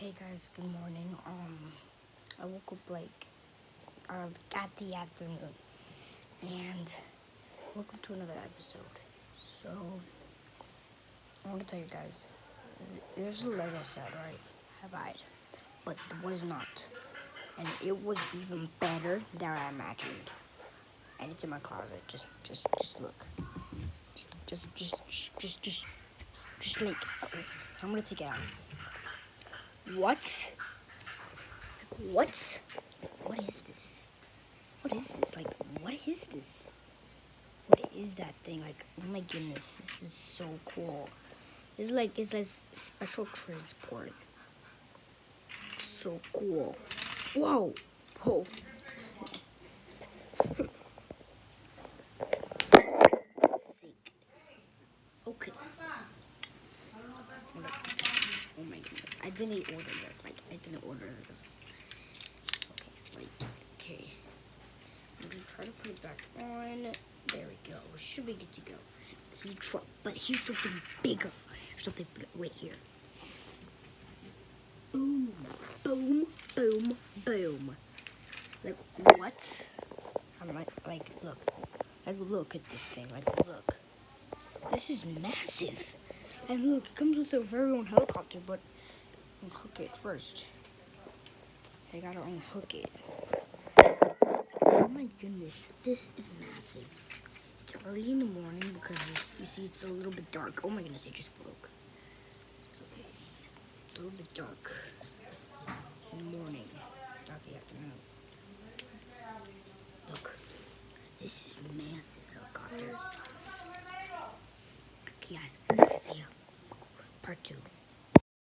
Hey guys, good morning. I woke up at the afternoon, and welcome to another episode. So I want to tell you guys, there's a Lego set, right? I lied, but it was not, and it was even better than I imagined. And it's in my closet. Just look. Just like. Okay, I'm gonna take it out. What? What? What is this? What is this? Like, what is this? What is that thing? Like, oh my goodness, this is so cool. It's like special transport. It's so cool. Whoa. Whoa. Sick. Okay. Oh my goodness. I didn't order this. I didn't order this. Okay, so okay. I'm gonna try to put it back on. There we go. Should be good to go. This is a truck, but here's something bigger. Right here. Boom, boom, boom, boom. Like, what? I'm look at this thing. Look. This is massive. And look, it comes with a very own helicopter, but unhook it first. I gotta unhook it. Oh my goodness, this is massive. It's early in the morning because you see it's a little bit dark. Oh my goodness, it just broke. Okay, it's a little bit dark in the morning, not the afternoon. Look, this is massive helicopter. Okay guys, see ya. Part 2.